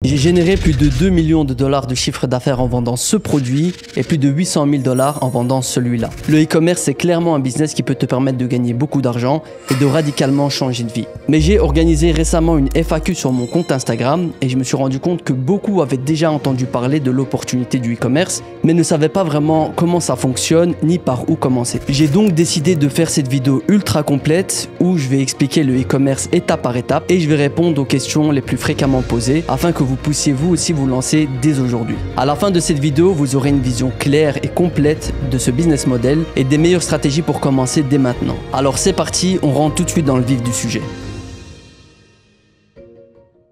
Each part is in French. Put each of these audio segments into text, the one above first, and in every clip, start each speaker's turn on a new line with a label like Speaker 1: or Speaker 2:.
Speaker 1: J'ai généré plus de 2 millions de dollars de chiffre d'affaires en vendant ce produit et plus de 800 000 dollars en vendant celui-là. Le e-commerce, c'est clairement un business qui peut te permettre de gagner beaucoup d'argent et de radicalement changer de vie. Mais j'ai organisé récemment une FAQ sur mon compte Instagram et je me suis rendu compte que beaucoup avaient déjà entendu parler de l'opportunité du e-commerce, mais ne savaient pas vraiment comment ça fonctionne ni par où commencer. J'ai donc décidé de faire cette vidéo ultra complète où je vais expliquer le e-commerce étape par étape et je vais répondre aux questions les plus fréquemment posées afin que vous puissiez vous aussi vous lancer dès aujourd'hui. À la fin de cette vidéo, vous aurez une vision claire et complète de ce business model et des meilleures stratégies pour commencer dès maintenant. Alors c'est parti, on rentre tout de suite dans le vif du sujet.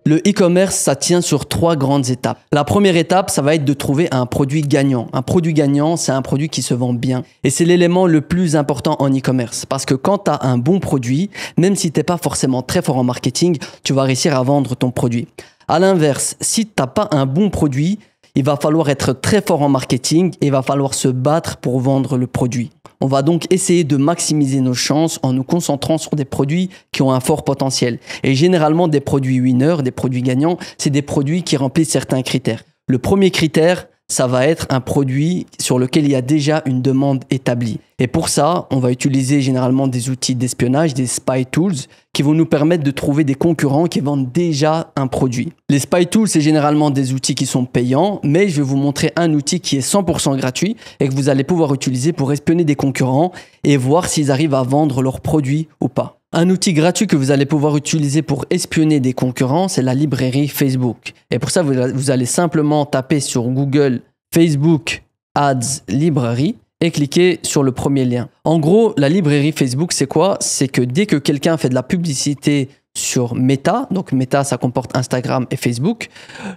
Speaker 1: Le e-commerce, ça tient sur 3 grandes étapes. La première étape, ça va être de trouver un produit gagnant. Un produit gagnant, c'est un produit qui se vend bien. Et c'est l'élément le plus important en e-commerce. Parce que quand tu as un bon produit, même si tu n'es pas forcément très fort en marketing, tu vas réussir à vendre ton produit. À l'inverse, si tu n'as pas un bon produit, il va falloir être très fort en marketing et il va falloir se battre pour vendre le produit. On va donc essayer de maximiser nos chances en nous concentrant sur des produits qui ont un fort potentiel. Et généralement, des produits winners, des produits gagnants, c'est des produits qui remplissent certains critères. Le premier critère, ça va être un produit sur lequel il y a déjà une demande établie. Et pour ça, on va utiliser généralement des outils d'espionnage, des spy tools, qui vont nous permettre de trouver des concurrents qui vendent déjà un produit. Les spy tools, c'est généralement des outils qui sont payants, mais je vais vous montrer un outil qui est 100% gratuit et que vous allez pouvoir utiliser pour espionner des concurrents et voir s'ils arrivent à vendre leurs produits ou pas. Un outil gratuit que vous allez pouvoir utiliser pour espionner des concurrents, c'est la librairie Facebook. Et pour ça, vous allez simplement taper sur Google Facebook Ads Library et cliquer sur le premier lien. En gros, la librairie Facebook, c'est quoi? C'est que dès que quelqu'un fait de la publicité sur Meta, donc Meta, ça comporte Instagram et Facebook,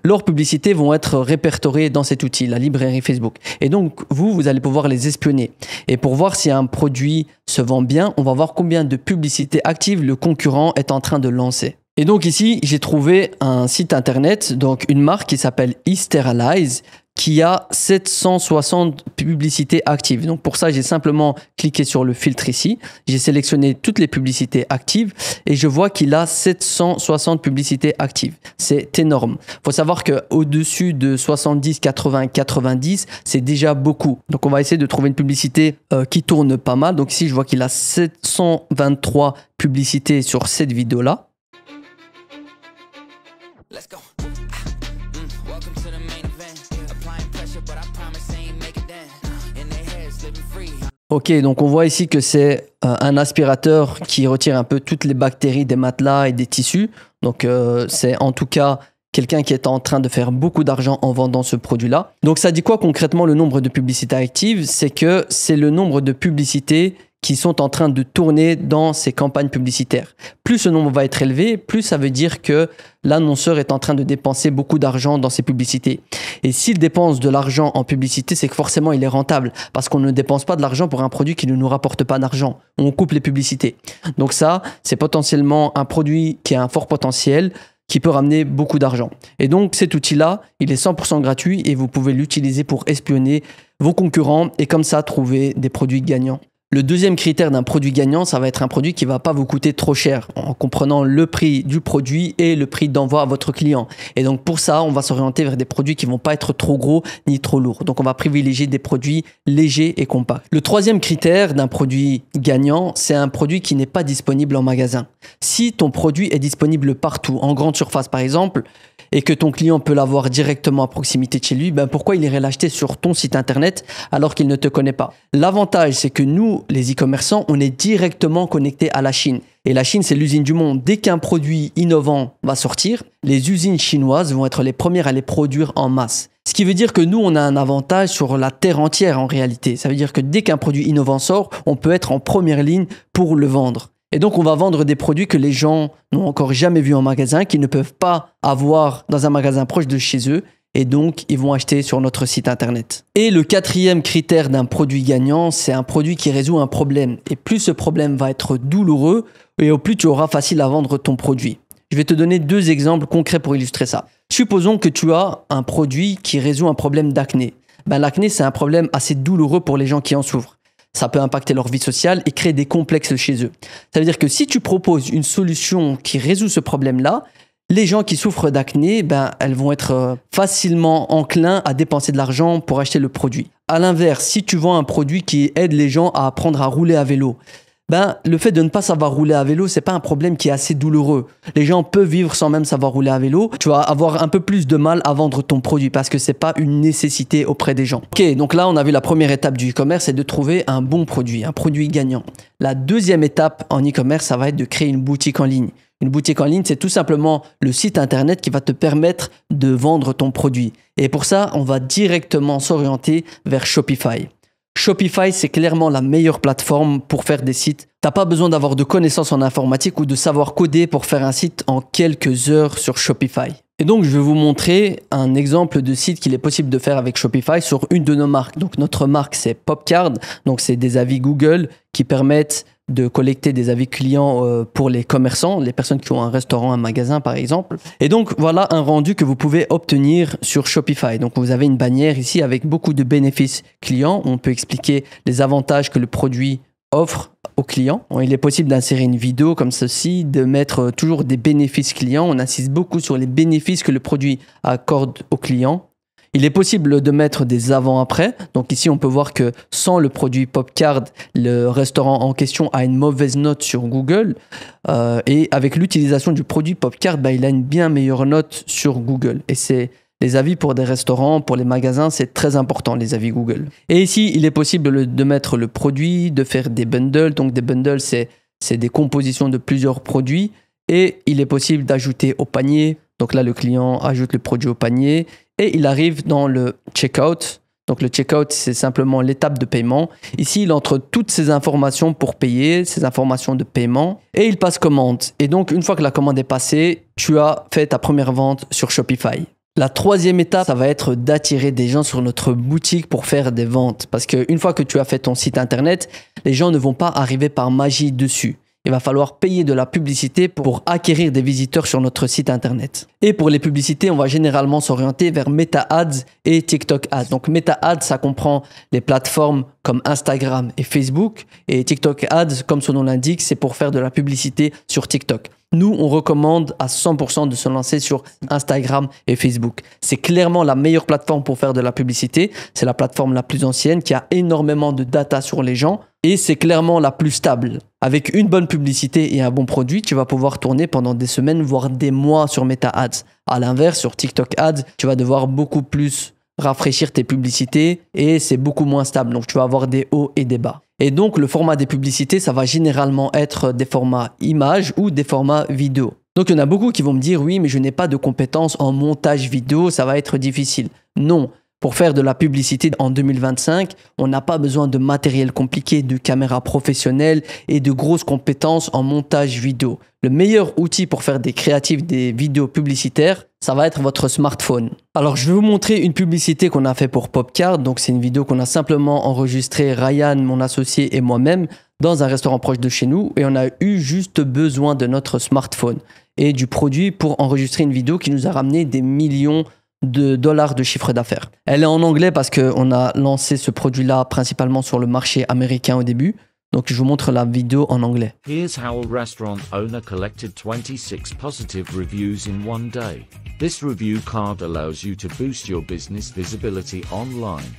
Speaker 1: leurs publicités vont être répertoriées dans cet outil, la librairie Facebook. Et donc, vous allez pouvoir les espionner. Et pour voir si un produit se vend bien, on va voir combien de publicités actives le concurrent est en train de lancer. Et donc ici, j'ai trouvé un site internet, donc une marque qui s'appelle Easteralize, qui a 760 publicités actives. Donc pour ça, j'ai simplement cliqué sur le filtre ici. J'ai sélectionné toutes les publicités actives et je vois qu'il a 760 publicités actives. C'est énorme. Il faut savoir qu'au-dessus de 70, 80, 90, c'est déjà beaucoup. Donc on va essayer de trouver une publicité qui tourne pas mal. Donc ici, je vois qu'il a 723 publicités sur cette vidéo-là. Let's go. Ok, donc on voit ici que c'est un aspirateur qui retire un peu toutes les bactéries des matelas et des tissus. Donc c'est en tout cas quelqu'un qui est en train de faire beaucoup d'argent en vendant ce produit-là. Donc ça dit quoi concrètement le nombre de publicités actives? C'est que c'est le nombre de publicités qui sont en train de tourner dans ces campagnes publicitaires. Plus ce nombre va être élevé, plus ça veut dire que l'annonceur est en train de dépenser beaucoup d'argent dans ses publicités. Et s'il dépense de l'argent en publicité, c'est que forcément il est rentable parce qu'on ne dépense pas de l'argent pour un produit qui ne nous rapporte pas d'argent. On coupe les publicités. Donc ça, c'est potentiellement un produit qui a un fort potentiel, qui peut ramener beaucoup d'argent. Et donc cet outil-là, il est 100% gratuit et vous pouvez l'utiliser pour espionner vos concurrents et comme ça trouver des produits gagnants. Le deuxième critère d'un produit gagnant, ça va être un produit qui ne va pas vous coûter trop cher en comprenant le prix du produit et le prix d'envoi à votre client. Et donc pour ça, on va s'orienter vers des produits qui ne vont pas être trop gros ni trop lourds. Donc on va privilégier des produits légers et compacts. Le troisième critère d'un produit gagnant, c'est un produit qui n'est pas disponible en magasin. Si ton produit est disponible partout, en grande surface par exemple, et que ton client peut l'avoir directement à proximité de chez lui, pourquoi il irait l'acheter sur ton site internet alors qu'il ne te connaît pas? L'avantage, c'est que nous, les e-commerçants, on est directement connectés à la Chine. Et la Chine, c'est l'usine du monde. Dès qu'un produit innovant va sortir, les usines chinoises vont être les premières à les produire en masse. Ce qui veut dire que nous, on a un avantage sur la terre entière en réalité. Ça veut dire que dès qu'un produit innovant sort, on peut être en première ligne pour le vendre. Et donc, on va vendre des produits que les gens n'ont encore jamais vus en magasin, qu'ils ne peuvent pas avoir dans un magasin proche de chez eux. Et donc, ils vont acheter sur notre site internet. Et le quatrième critère d'un produit gagnant, c'est un produit qui résout un problème. Et plus ce problème va être douloureux, et au plus tu auras facile à vendre ton produit. Je vais te donner 2 exemples concrets pour illustrer ça. Supposons que tu as un produit qui résout un problème d'acné. L'acné, c'est un problème assez douloureux pour les gens qui en souffrent. Ça peut impacter leur vie sociale et créer des complexes chez eux. Ça veut dire que si tu proposes une solution qui résout ce problème-là, Les gens qui souffrent d'acné, elles vont être facilement enclins à dépenser de l'argent pour acheter le produit. À l'inverse, si tu vends un produit qui aide les gens à apprendre à rouler à vélo, le fait de ne pas savoir rouler à vélo, c'est pas un problème qui est assez douloureux. Les gens peuvent vivre sans même savoir rouler à vélo. Tu vas avoir un peu plus de mal à vendre ton produit parce que c'est pas une nécessité auprès des gens. Ok, donc là, on a vu la première étape du e-commerce, c'est de trouver un bon produit, un produit gagnant. La deuxième étape en e-commerce, ça va être de créer une boutique en ligne. Une boutique en ligne, c'est tout simplement le site internet qui va te permettre de vendre ton produit. Et pour ça, on va directement s'orienter vers Shopify. Shopify, c'est clairement la meilleure plateforme pour faire des sites. T'as pas besoin d'avoir de connaissances en informatique ou de savoir coder pour faire un site en quelques heures sur Shopify. Et donc, je vais vous montrer un exemple de site qu'il est possible de faire avec Shopify sur une de nos marques. Donc, notre marque, c'est Popcard. Donc, c'est des avis Google qui permettent de collecter des avis clients pour les commerçants, les personnes qui ont un restaurant, un magasin par exemple. Et donc voilà un rendu que vous pouvez obtenir sur Shopify. Donc vous avez une bannière ici avec beaucoup de bénéfices clients. On peut expliquer les avantages que le produit offre aux clients. Il est possible d'insérer une vidéo comme ceci, de mettre toujours des bénéfices clients. On insiste beaucoup sur les bénéfices que le produit accorde aux clients. Il est possible de mettre des avant-après. Donc ici, on peut voir que sans le produit Popcard, le restaurant en question a une mauvaise note sur Google. Et avec l'utilisation du produit Popcard, il a une bien meilleure note sur Google. Et c'est les avis pour des restaurants, pour les magasins, c'est très important, les avis Google. Et ici, il est possible de mettre le produit, de faire des bundles. Donc des bundles, c'est des compositions de plusieurs produits. Et il est possible d'ajouter au panier. Donc là, le client ajoute le produit au panier. Et il arrive dans le checkout. Donc le checkout, c'est simplement l'étape de paiement. Ici, il entre toutes ces informations pour payer, ces informations de paiement. Et il passe commande. Et donc, une fois que la commande est passée, tu as fait ta première vente sur Shopify. La troisième étape, ça va être d'attirer des gens sur notre boutique pour faire des ventes. Parce qu'une fois que tu as fait ton site internet, les gens ne vont pas arriver par magie dessus. Il va falloir payer de la publicité pour acquérir des visiteurs sur notre site internet. Et pour les publicités, on va généralement s'orienter vers Meta Ads et TikTok Ads. Donc Meta Ads, ça comprend les plateformes comme Instagram et Facebook. Et TikTok Ads, comme son nom l'indique, c'est pour faire de la publicité sur TikTok. Nous, on recommande à 100% de se lancer sur Instagram et Facebook. C'est clairement la meilleure plateforme pour faire de la publicité. C'est la plateforme la plus ancienne qui a énormément de data sur les gens et c'est clairement la plus stable. Avec une bonne publicité et un bon produit, tu vas pouvoir tourner pendant des semaines, voire des mois sur Meta Ads. À l'inverse, sur TikTok Ads, tu vas devoir beaucoup plus rafraîchir tes publicités et c'est beaucoup moins stable. Donc, tu vas avoir des hauts et des bas. Et donc, le format des publicités, ça va généralement être des formats images ou des formats vidéo. Donc, il y en a beaucoup qui vont me dire, oui, mais je n'ai pas de compétences en montage vidéo, ça va être difficile. Non. Pour faire de la publicité en 2025, on n'a pas besoin de matériel compliqué, de caméras professionnelles et de grosses compétences en montage vidéo. Le meilleur outil pour faire des créatifs, des vidéos publicitaires, ça va être votre smartphone. Alors, je vais vous montrer une publicité qu'on a fait pour Popcard. Donc, c'est une vidéo qu'on a simplement enregistrée, Ryan, mon associé et moi-même, dans un restaurant proche de chez nous. Et on a eu juste besoin de notre smartphone et du produit pour enregistrer une vidéo qui nous a ramené des millions de dollars de chiffre d'affaires. Elle est en anglais parce qu'on a lancé ce produit-là principalement sur le marché américain au début. Donc, je vous montre la vidéo en anglais.
Speaker 2: Here's how a restaurant owner collected 26 positive reviews in one day. This review card allows you to boost your business visibility online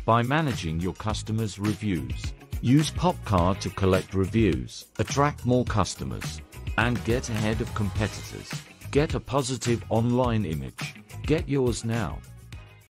Speaker 2: by managing your customers' reviews. Use Popcard to collect reviews, attract more customers, and get ahead of competitors. Get a positive online image. Get yours now.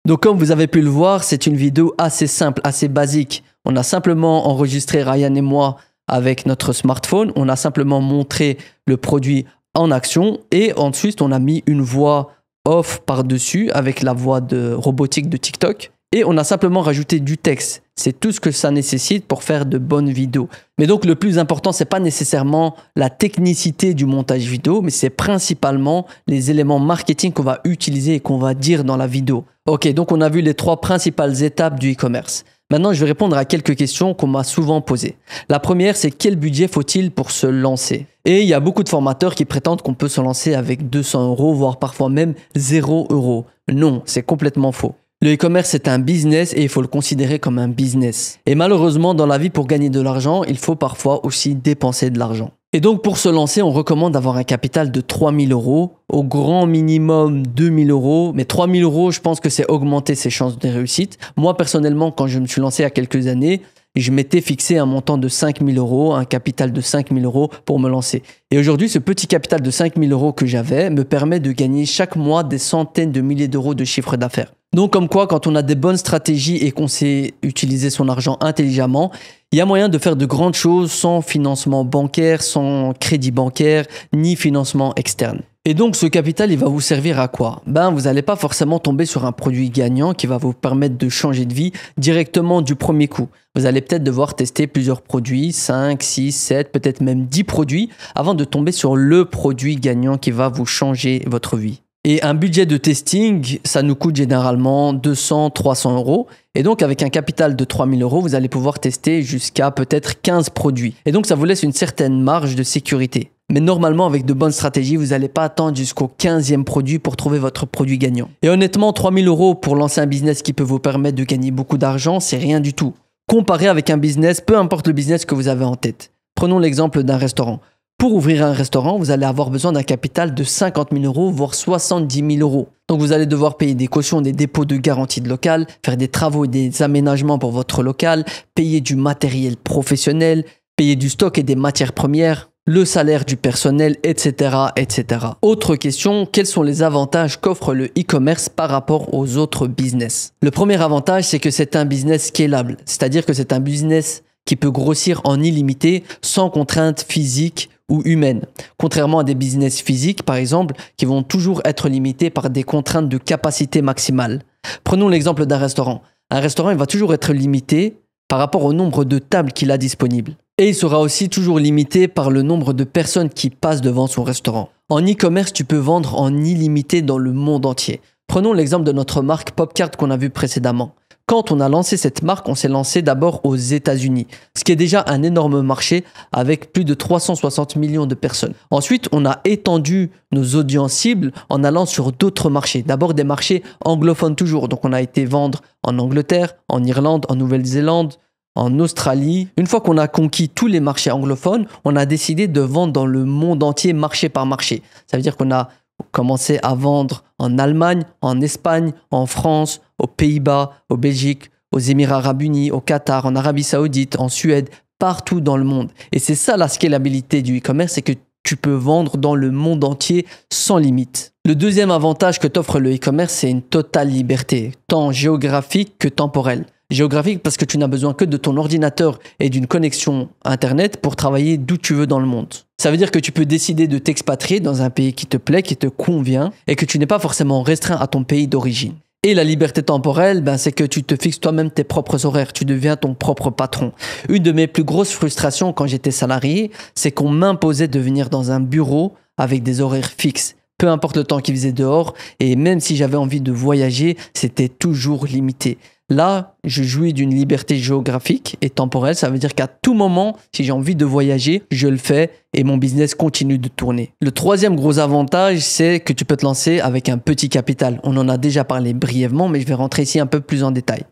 Speaker 1: Donc, comme vous avez pu le voir, c'est une vidéo assez simple, assez basique. On a simplement enregistré Ryan et moi avec notre smartphone. On a simplement montré le produit en action et ensuite on a mis une voix off par-dessus avec la voix de robotique de TikTok et on a simplement rajouté du texte. C'est tout ce que ça nécessite pour faire de bonnes vidéos. Mais donc le plus important, c'est pas nécessairement la technicité du montage vidéo, mais c'est principalement les éléments marketing qu'on va utiliser et qu'on va dire dans la vidéo. Ok, donc on a vu les 3 principales étapes du e-commerce. Maintenant, je vais répondre à quelques questions qu'on m'a souvent posées. La première, c'est quel budget faut-il pour se lancer? Et il y a beaucoup de formateurs qui prétendent qu'on peut se lancer avec 200 €, voire parfois même 0 €. Non, c'est complètement faux. Le e-commerce est un business et il faut le considérer comme un business. Et malheureusement, dans la vie, pour gagner de l'argent, il faut parfois aussi dépenser de l'argent. Et donc pour se lancer, on recommande d'avoir un capital de 3 000 €, au grand minimum 2 000 €. Mais 3 000 €, je pense que c'est augmenter ses chances de réussite. Moi personnellement, quand je me suis lancé il y a quelques années, je m'étais fixé un montant de 5 000 €, un capital de 5 000 € pour me lancer. Et aujourd'hui, ce petit capital de 5 000 € que j'avais me permet de gagner chaque mois des centaines de milliers d'euros de chiffre d'affaires. Donc comme quoi, quand on a des bonnes stratégies et qu'on sait utiliser son argent intelligemment, il y a moyen de faire de grandes choses sans financement bancaire, sans crédit bancaire, ni financement externe. Et donc ce capital, il va vous servir à quoi? Vous n'allez pas forcément tomber sur un produit gagnant qui va vous permettre de changer de vie directement du premier coup. Vous allez peut-être devoir tester plusieurs produits, 5, 6, 7, peut-être même 10 produits, avant de tomber sur le produit gagnant qui va vous changer votre vie. Et un budget de testing, ça nous coûte généralement 200, 300 €. Et donc, avec un capital de 3 000 €, vous allez pouvoir tester jusqu'à peut-être 15 produits. Et donc, ça vous laisse une certaine marge de sécurité. Mais normalement, avec de bonnes stratégies, vous n'allez pas attendre jusqu'au 15e produit pour trouver votre produit gagnant. Et honnêtement, 3 000 € pour lancer un business qui peut vous permettre de gagner beaucoup d'argent, c'est rien du tout. Comparé avec un business, peu importe le business que vous avez en tête. Prenons l'exemple d'un restaurant. Pour ouvrir un restaurant, vous allez avoir besoin d'un capital de 50 000 €, voire 70 000 €. Donc vous allez devoir payer des cautions, des dépôts de garantie de local, faire des travaux et des aménagements pour votre local, payer du matériel professionnel, payer du stock et des matières premières, le salaire du personnel, etc., etc. Autre question, quels sont les avantages qu'offre le e-commerce par rapport aux autres business? Le premier avantage, c'est que c'est un business scalable, c'est-à-dire que c'est un business qui peut grossir en illimité sans contraintes physiques ou humaines. Contrairement à des business physiques, par exemple, qui vont toujours être limités par des contraintes de capacité maximale. Prenons l'exemple d'un restaurant. Un restaurant, il va toujours être limité par rapport au nombre de tables qu'il a disponibles. Et il sera aussi toujours limité par le nombre de personnes qui passent devant son restaurant. En e-commerce, tu peux vendre en illimité dans le monde entier. Prenons l'exemple de notre marque Popcart qu'on a vu précédemment. Quand on a lancé cette marque, on s'est lancé d'abord aux États-Unis, ce qui est déjà un énorme marché avec plus de 360 millions de personnes. Ensuite, on a étendu nos audiences cibles en allant sur d'autres marchés. D'abord des marchés anglophones toujours, donc on a été vendre en Angleterre, en Irlande, en Nouvelle-Zélande, en Australie. Une fois qu'on a conquis tous les marchés anglophones, on a décidé de vendre dans le monde entier, marché par marché. Ça veut dire qu'on a commencé à vendre en Allemagne, en Espagne, en France, aux Pays-Bas, au Belgique, aux Émirats Arabes Unis, au Qatar, en Arabie Saoudite, en Suède, partout dans le monde. Et c'est ça la scalabilité du e-commerce, c'est que tu peux vendre dans le monde entier sans limite. Le deuxième avantage que t'offre le e-commerce, c'est une totale liberté, tant géographique que temporelle. Géographique parce que tu n'as besoin que de ton ordinateur et d'une connexion Internet pour travailler d'où tu veux dans le monde. Ça veut dire que tu peux décider de t'expatrier dans un pays qui te plaît, qui te convient et que tu n'es pas forcément restreint à ton pays d'origine. Et la liberté temporelle, c'est que tu te fixes toi-même tes propres horaires, tu deviens ton propre patron. Une de mes plus grosses frustrations quand j'étais salarié, c'est qu'on m'imposait de venir dans un bureau avec des horaires fixes. Peu importe le temps qu'il faisait dehors, et même si j'avais envie de voyager, c'était toujours limité. Là, je jouis d'une liberté géographique et temporelle. Ça veut dire qu'à tout moment, si j'ai envie de voyager, je le fais et mon business continue de tourner. Le troisième gros avantage, c'est que tu peux te lancer avec un petit capital. On en a déjà parlé brièvement, mais je vais rentrer ici un peu plus en détail.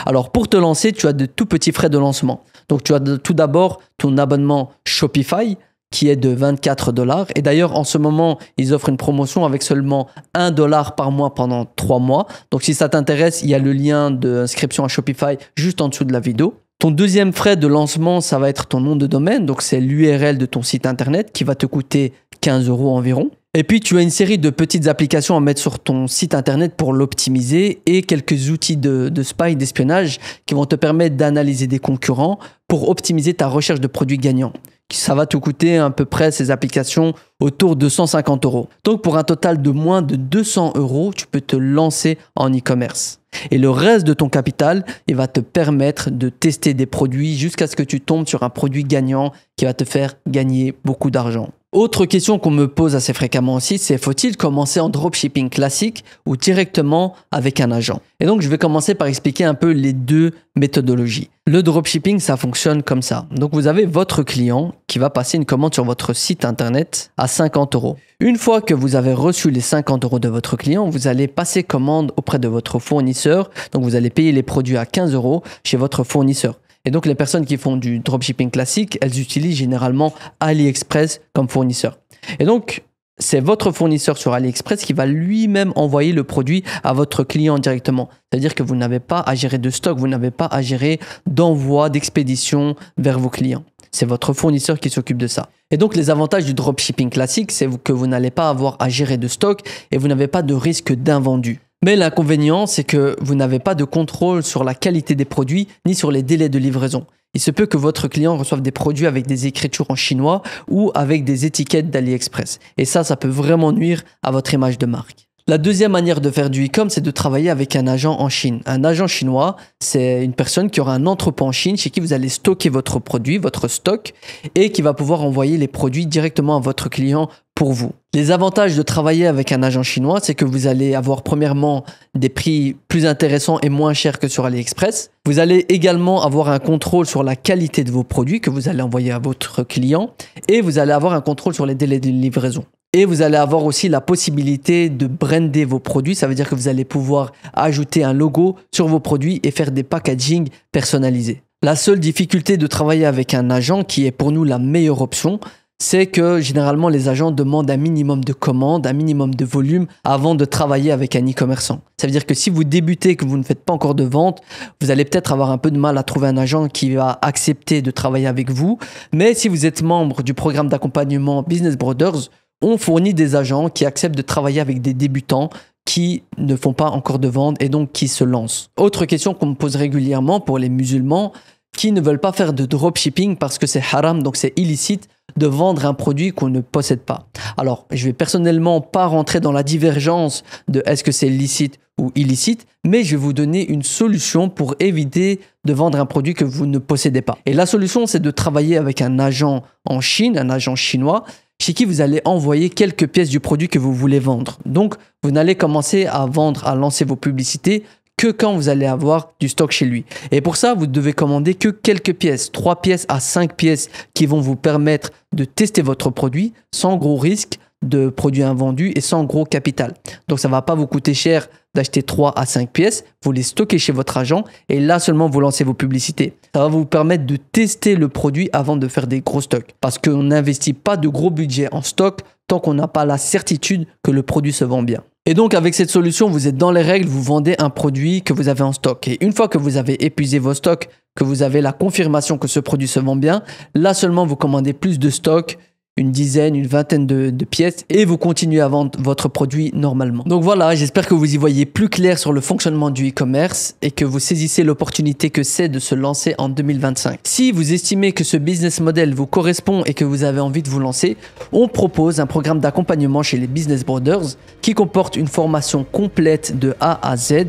Speaker 1: Alors, pour te lancer, tu as de tout petits frais de lancement. Donc, tu as tout d'abord ton abonnement Shopify, qui est de 24 $. Et d'ailleurs, en ce moment, ils offrent une promotion avec seulement 1 $ par mois pendant 3 mois. Donc, si ça t'intéresse, il y a le lien d'inscription à Shopify juste en dessous de la vidéo. Ton deuxième frais de lancement, ça va être ton nom de domaine. Donc, c'est l'URL de ton site internet qui va te coûter 15 € environ. Et puis, tu as une série de petites applications à mettre sur ton site internet pour l'optimiser et quelques outils de spy, d'espionnage qui vont te permettre d'analyser des concurrents pour optimiser ta recherche de produits gagnants. Ça va te coûter à peu près ces applications autour de 150 €. Donc pour un total de moins de 200 €, tu peux te lancer en e-commerce. Et le reste de ton capital, il va te permettre de tester des produits jusqu'à ce que tu tombes sur un produit gagnant qui va te faire gagner beaucoup d'argent. Autre question qu'on me pose assez fréquemment aussi, c'est faut-il commencer en dropshipping classique ou directement avec un agent? Et donc je vais commencer par expliquer un peu les deux méthodologies. Le dropshipping, ça fonctionne comme ça. Donc vous avez votre client qui va passer une commande sur votre site internet à 50 €. Une fois que vous avez reçu les 50 € de votre client, vous allez passer commande auprès de votre fournisseur. Donc vous allez payer les produits à 15 € chez votre fournisseur. Et donc les personnes qui font du dropshipping classique, elles utilisent généralement AliExpress comme fournisseur. Et donc c'est votre fournisseur sur AliExpress qui va lui-même envoyer le produit à votre client directement. C'est-à-dire que vous n'avez pas à gérer de stock, vous n'avez pas à gérer d'envoi, d'expédition vers vos clients. C'est votre fournisseur qui s'occupe de ça. Et donc les avantages du dropshipping classique, c'est que vous n'allez pas avoir à gérer de stock et vous n'avez pas de risque d'invendu. Mais l'inconvénient, c'est que vous n'avez pas de contrôle sur la qualité des produits ni sur les délais de livraison. Il se peut que votre client reçoive des produits avec des écritures en chinois ou avec des étiquettes d'AliExpress. Et ça peut vraiment nuire à votre image de marque. La deuxième manière de faire du e-com, c'est de travailler avec un agent en Chine. Un agent chinois, c'est une personne qui aura un entrepôt en Chine chez qui vous allez stocker votre produit, votre stock, et qui va pouvoir envoyer les produits directement à votre client pour vous. Les avantages de travailler avec un agent chinois, c'est que vous allez avoir premièrement des prix plus intéressants et moins chers que sur AliExpress. Vous allez également avoir un contrôle sur la qualité de vos produits que vous allez envoyer à votre client et vous allez avoir un contrôle sur les délais de livraison. Et vous allez avoir aussi la possibilité de brander vos produits. Ça veut dire que vous allez pouvoir ajouter un logo sur vos produits et faire des packaging personnalisés. La seule difficulté de travailler avec un agent, qui est pour nous la meilleure option, c'est que généralement les agents demandent un minimum de commandes, un minimum de volume avant de travailler avec un e-commerçant. Ça veut dire que si vous débutez, que vous ne faites pas encore de vente, vous allez peut-être avoir un peu de mal à trouver un agent qui va accepter de travailler avec vous. Mais si vous êtes membre du programme d'accompagnement Business Brothers, on fournit des agents qui acceptent de travailler avec des débutants qui ne font pas encore de vente et donc qui se lancent. Autre question qu'on me pose régulièrement pour les musulmans qui ne veulent pas faire de dropshipping parce que c'est haram, donc c'est illicite de vendre un produit qu'on ne possède pas. Alors, je vais personnellement pas rentrer dans la divergence de est-ce que c'est licite ou illicite, mais je vais vous donner une solution pour éviter de vendre un produit que vous ne possédez pas. Et la solution, c'est de travailler avec un agent en Chine, un agent chinois, chez qui vous allez envoyer quelques pièces du produit que vous voulez vendre. Donc, vous n'allez commencer à vendre, à lancer vos publicités que quand vous allez avoir du stock chez lui. Et pour ça, vous devez commander que quelques pièces, 3 pièces à 5 pièces qui vont vous permettre de tester votre produit sans gros risque de produits invendus et sans gros capital. Donc, ça ne va pas vous coûter cher d'acheter 3 à 5 pièces, vous les stockez chez votre agent et là seulement vous lancez vos publicités. Ça va vous permettre de tester le produit avant de faire des gros stocks parce qu'on n'investit pas de gros budget en stock tant qu'on n'a pas la certitude que le produit se vend bien. Et donc avec cette solution, vous êtes dans les règles, vous vendez un produit que vous avez en stock. Et une fois que vous avez épuisé vos stocks, que vous avez la confirmation que ce produit se vend bien, là seulement vous commandez plus de stock, une dizaine, une vingtaine de pièces et vous continuez à vendre votre produit normalement. Donc voilà, j'espère que vous y voyez plus clair sur le fonctionnement du e-commerce et que vous saisissez l'opportunité que c'est de se lancer en 2025. Si vous estimez que ce business model vous correspond et que vous avez envie de vous lancer, on propose un programme d'accompagnement chez les Business Brothers qui comporte une formation complète de A à Z.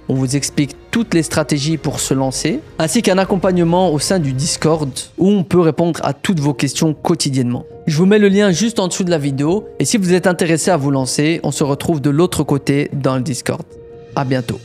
Speaker 1: On vous explique toutes les stratégies pour se lancer, ainsi qu'un accompagnement au sein du Discord où on peut répondre à toutes vos questions quotidiennement. Je vous mets le lien juste en dessous de la vidéo et si vous êtes intéressé à vous lancer, on se retrouve de l'autre côté dans le Discord. À bientôt.